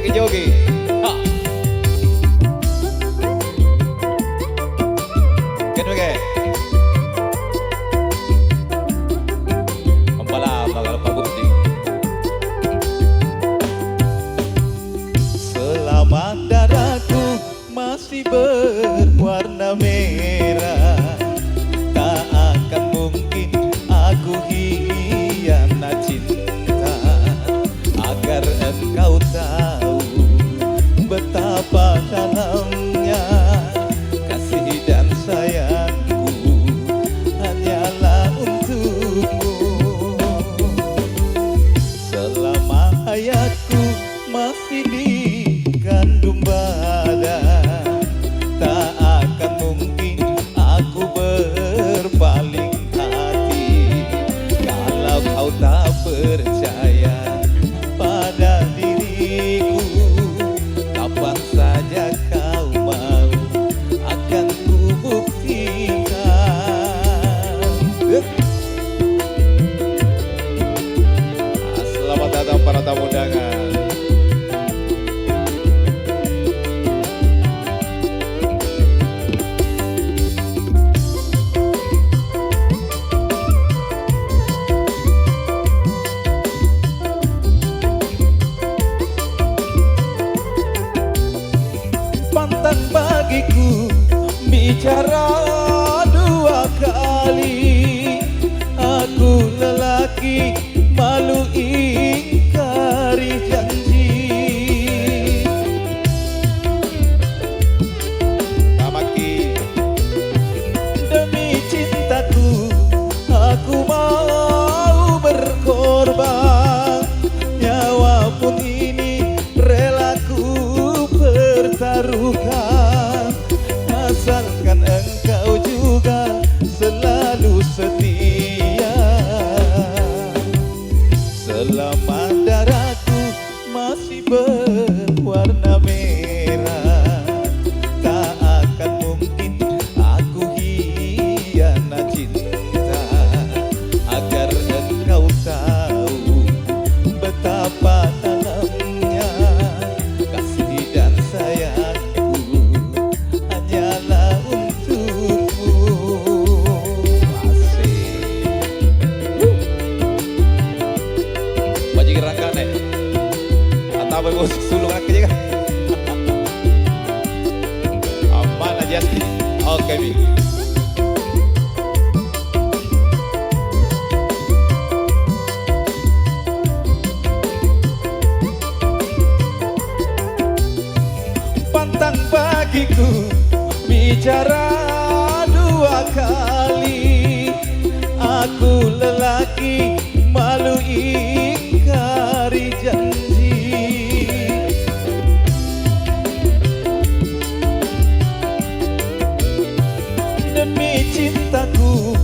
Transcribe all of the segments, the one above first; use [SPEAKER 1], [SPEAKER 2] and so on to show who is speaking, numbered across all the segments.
[SPEAKER 1] jogi-jogi. Ha. Oke. Kembali bakal Pak Bukti. Selama darahku masih berwarna merah, tak akan mungkin aku hianat cinta. Agar engkau tahu betapa dalamnya kasih dan sayangku hanyalah untukmu. Selama hayatku masih dikandung badan, tak akan mungkin aku berpaling hati. Kalau kau tak percaya pada diriku, kapan saja kau mau akan ku buktikan. Selamat datang para tamu undangan. Pantang bagiku bicara dua kali. Aku lelaki malu ingkari janji. Tamaki. Demi cintaku aku mau berkorban. Nyawa pun ini rela ku pertaruhkan, asalkan engkau juga selalu setia. Selama darahku masih berwarna merah, tak akan mungkin aku hianat cinta. Agar engkau tahu betapa dalamnya kasih dan sayangku hanyalah untukmu. Asik. Bajik rangkane atau musik sulung aja kan. Aman aja sih. Oke Mi. Pantang bagiku bicara dua kali. Aku lelaki malu ingkari janji. Demi cintaku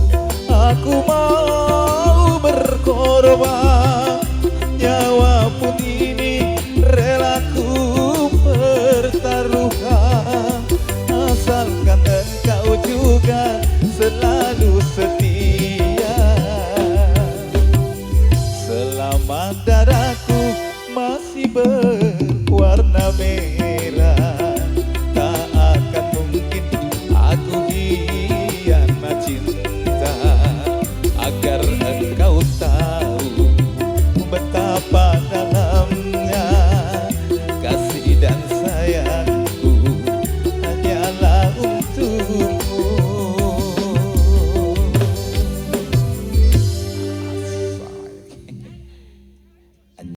[SPEAKER 1] aku mau berkorban. Nyawa pun ini rela ku pertaruhkan, asalkan engkau juga selalu setia. Selama darahku masih berwarna merah,